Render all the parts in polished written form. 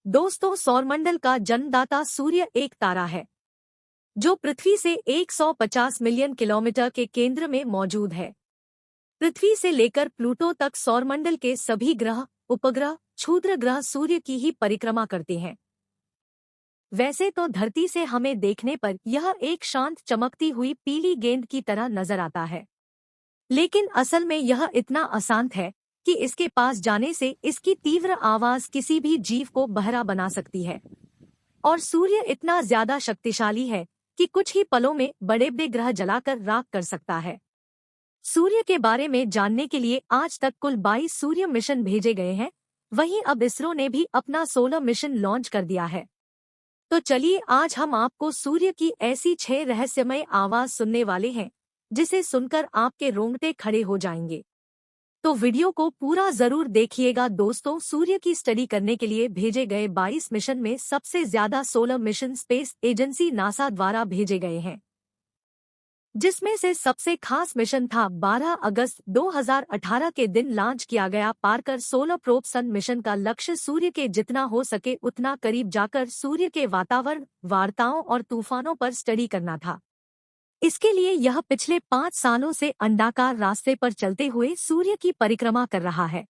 दोस्तों, सौरमंडल का जन्मदाता सूर्य एक तारा है जो पृथ्वी से 150 मिलियन किलोमीटर के केंद्र में मौजूद है। पृथ्वी से लेकर प्लूटो तक सौरमंडल के सभी ग्रह, उपग्रह, क्षुद्र ग्रह सूर्य की ही परिक्रमा करते हैं। वैसे तो धरती से हमें देखने पर यह एक शांत चमकती हुई पीली गेंद की तरह नजर आता है, लेकिन असल में यह इतना अशांत है कि इसके पास जाने से इसकी तीव्र आवाज किसी भी जीव को बहरा बना सकती है। और सूर्य इतना ज्यादा शक्तिशाली है कि कुछ ही पलों में बड़े बड़े ग्रह जलाकर राख कर सकता है। सूर्य के बारे में जानने के लिए आज तक कुल 22 सूर्य मिशन भेजे गए हैं। वहीं अब इसरो ने भी अपना 16 मिशन लॉन्च कर दिया है। तो चलिए आज हम आपको सूर्य की ऐसी 6 रहस्यमय आवाज सुनने वाले हैं जिसे सुनकर आपके रोंगटे खड़े हो जाएंगे। तो वीडियो को पूरा जरूर देखिएगा। दोस्तों, सूर्य की स्टडी करने के लिए भेजे गए 22 मिशन में सबसे ज्यादा 16 मिशन स्पेस एजेंसी नासा द्वारा भेजे गए हैं, जिसमें से सबसे खास मिशन था 12 अगस्त 2018 के दिन लॉन्च किया गया पार्कर सोलर प्रोब सन मिशन का लक्ष्य सूर्य के जितना हो सके उतना करीब जाकर सूर्य के वातावरण, वार्ताओं और तूफानों पर स्टडी करना था। इसके लिए यह पिछले 5 सालों से अंडाकार रास्ते पर चलते हुए सूर्य की परिक्रमा कर रहा है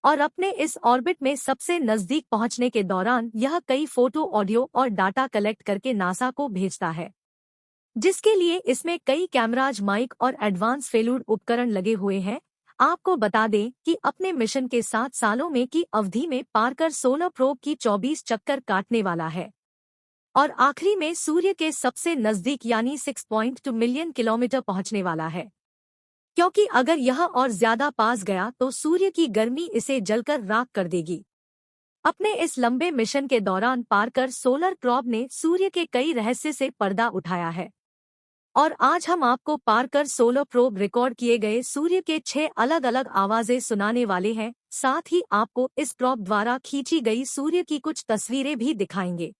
और अपने इस ऑर्बिट में सबसे नजदीक पहुंचने के दौरान यह कई फोटो, ऑडियो और डाटा कलेक्ट करके नासा को भेजता है, जिसके लिए इसमें कई कैमराज, माइक और एडवांस फेलूड उपकरण लगे हुए हैं। आपको बता दें कि अपने मिशन के 7 सालों में की अवधि में पार्कर सोलर प्रोब की 24 चक्कर काटने वाला है और आखिरी में सूर्य के सबसे नजदीक यानी 6.2 मिलियन किलोमीटर पहुंचने वाला है, क्योंकि अगर यह और ज्यादा पास गया तो सूर्य की गर्मी इसे जलकर राख कर देगी। अपने इस लंबे मिशन के दौरान पार्कर सोलर प्रोब ने सूर्य के कई रहस्य से पर्दा उठाया है और आज हम आपको पार्कर सोलर प्रोब रिकॉर्ड किए गए सूर्य के 6 अलग अलग आवाजें सुनाने वाले हैं। साथ ही आपको इस प्रोब द्वारा खींची गई सूर्य की कुछ तस्वीरें भी दिखाएंगे।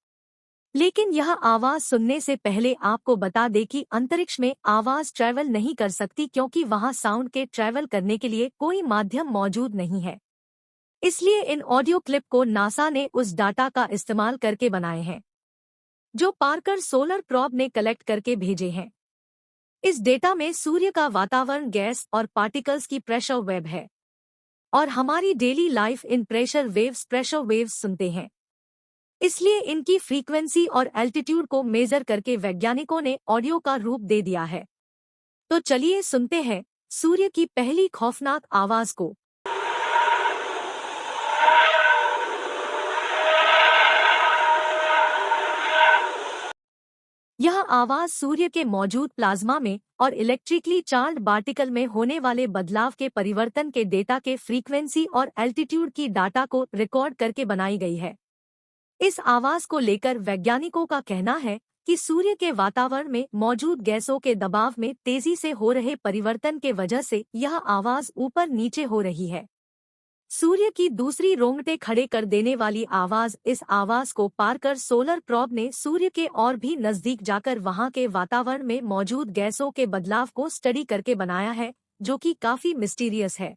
लेकिन यह आवाज सुनने से पहले आपको बता दें कि अंतरिक्ष में आवाज ट्रैवल नहीं कर सकती, क्योंकि वहां साउंड के ट्रैवल करने के लिए कोई माध्यम मौजूद नहीं है। इसलिए इन ऑडियो क्लिप को नासा ने उस डाटा का इस्तेमाल करके बनाए हैं जो पार्कर सोलर प्रोब ने कलेक्ट करके भेजे हैं। इस डेटा में सूर्य का वातावरण, गैस और पार्टिकल्स की प्रेशर वेव है और हमारी daily life in pressure waves सुनते हैं। इसलिए इनकी फ्रीक्वेंसी और एल्टीट्यूड को मेजर करके वैज्ञानिकों ने ऑडियो का रूप दे दिया है। तो चलिए सुनते हैं सूर्य की पहली खौफनाक आवाज को। यह आवाज सूर्य के मौजूद प्लाज्मा में और इलेक्ट्रिकली चार्ज्ड पार्टिकल में होने वाले बदलाव के परिवर्तन के डेटा के फ्रीक्वेंसी और एल्टीट्यूड की डाटा को रिकॉर्ड करके बनाई गई है। इस आवाज को लेकर वैज्ञानिकों का कहना है कि सूर्य के वातावरण में मौजूद गैसों के दबाव में तेजी से हो रहे परिवर्तन के वजह से यह आवाज ऊपर नीचे हो रही है। सूर्य की दूसरी रोंगटे खड़े कर देने वाली आवाज, इस आवाज को पार्कर सोलर प्रोब ने सूर्य के और भी नजदीक जाकर वहां के वातावरण में मौजूद गैसों के बदलाव को स्टडी करके बनाया है, जो कि काफी मिस्टीरियस है।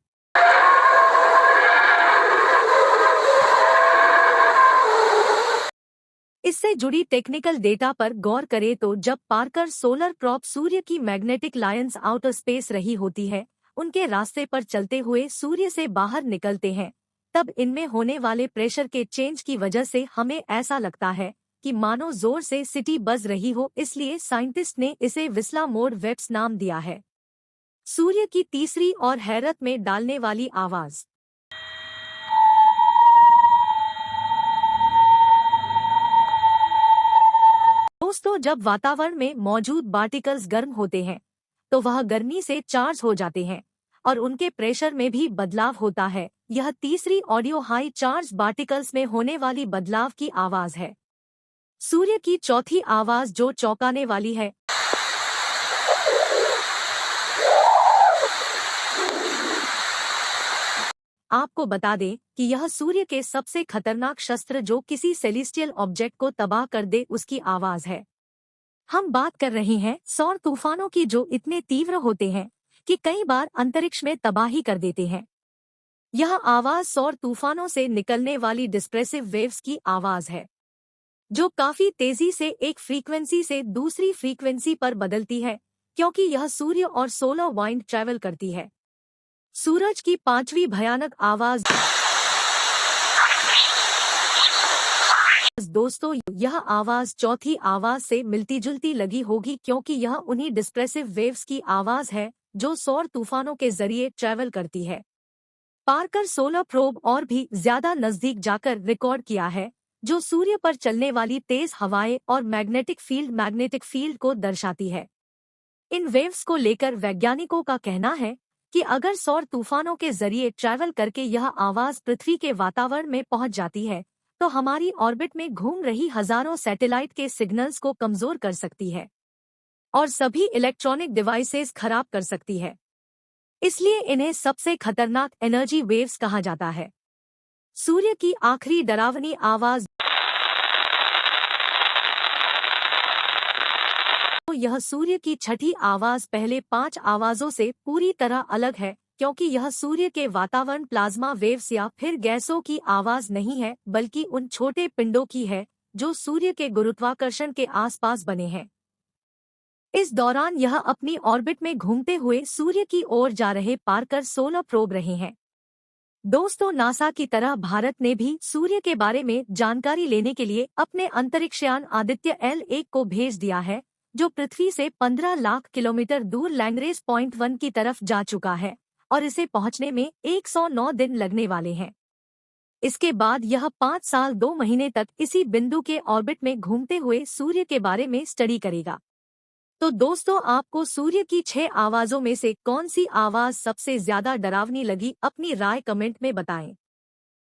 इससे जुड़ी टेक्निकल डेटा पर गौर करें तो जब पार्कर सोलर प्रोब सूर्य की मैग्नेटिक लाइंस आउटर स्पेस रही होती है, उनके रास्ते पर चलते हुए सूर्य से बाहर निकलते हैं, तब इनमें होने वाले प्रेशर के चेंज की वजह से हमें ऐसा लगता है कि मानो जोर से सिटी बज रही हो। इसलिए साइंटिस्ट ने इसे विस्ला मोड वेव्स नाम दिया है। सूर्य की तीसरी और हैरत में डालने वाली आवाज। दोस्तों, जब वातावरण में मौजूद पार्टिकल्स गर्म होते हैं तो वह गर्मी से चार्ज हो जाते हैं और उनके प्रेशर में भी बदलाव होता है। यह तीसरी ऑडियो हाई चार्ज पार्टिकल्स में होने वाली बदलाव की आवाज है। सूर्य की चौथी आवाज जो चौंकाने वाली है। आपको बता दें कि यह सूर्य के सबसे खतरनाक शस्त्र जो किसी सेलेस्टियल ऑब्जेक्ट को तबाह कर दे उसकी आवाज है। हम बात कर रहे हैं सौर तूफानों की, जो इतने तीव्र होते हैं कि कई बार अंतरिक्ष में तबाही कर देते हैं। यह आवाज सौर तूफानों से निकलने वाली डिस्प्रेसिव वेव्स की आवाज है, जो काफी तेजी से एक फ्रीक्वेंसी से दूसरी फ्रीक्वेंसी पर बदलती है, क्योंकि यह सूर्य और सोलर वाइंड ट्रैवल करती है। सूरज की पांचवी भयानक आवाज। दोस्तों, यह आवाज चौथी आवाज से मिलती जुलती लगी होगी, क्योंकि यह उन्हीं डिस्प्रेसिव वेव्स की आवाज है जो सौर तूफानों के जरिए ट्रैवल करती है। पार्कर सोलर प्रोब और भी ज्यादा नजदीक जाकर रिकॉर्ड किया है, जो सूर्य पर चलने वाली तेज हवाएं और मैग्नेटिक फील्ड को दर्शाती है। इन वेव्स को लेकर वैज्ञानिकों का कहना है कि अगर सौर तूफानों के जरिए ट्रैवल करके यह आवाज पृथ्वी के वातावरण में पहुंच जाती है, तो हमारी ऑर्बिट में घूम रही हजारों सैटेलाइट के सिग्नल्स को कमजोर कर सकती है और सभी इलेक्ट्रॉनिक डिवाइसेस खराब कर सकती है। इसलिए इन्हें सबसे खतरनाक एनर्जी वेव्स कहा जाता है। सूर्य की आखिरी डरावनी आवाज। तो यह सूर्य की छठी आवाज पहले 5 आवाजों से पूरी तरह अलग है, क्योंकि यह सूर्य के वातावरण प्लाज्मा वेव्स या फिर गैसों की आवाज नहीं है, बल्कि उन छोटे पिंडों की है जो सूर्य के गुरुत्वाकर्षण के आसपास बने हैं। इस दौरान यह अपनी ऑर्बिट में घूमते हुए सूर्य की ओर जा रहे पार्कर सोलर प्रोब रहे हैं। दोस्तों, नासा की तरह भारत ने भी सूर्य के बारे में जानकारी लेने के लिए अपने अंतरिक्षयान आदित्य L1 को भेज दिया है, जो पृथ्वी से 15 लाख किलोमीटर दूर लैंग्रेज पॉइंट 1 की तरफ जा चुका है और इसे पहुंचने में 109 दिन लगने वाले हैं। इसके बाद यह 5 साल 2 महीने तक इसी बिंदु के ऑर्बिट में घूमते हुए सूर्य के बारे में स्टडी करेगा। तो दोस्तों, आपको सूर्य की 6 आवाजों में से कौन सी आवाज सबसे ज्यादा डरावनी लगी, अपनी राय कमेंट में बताएं।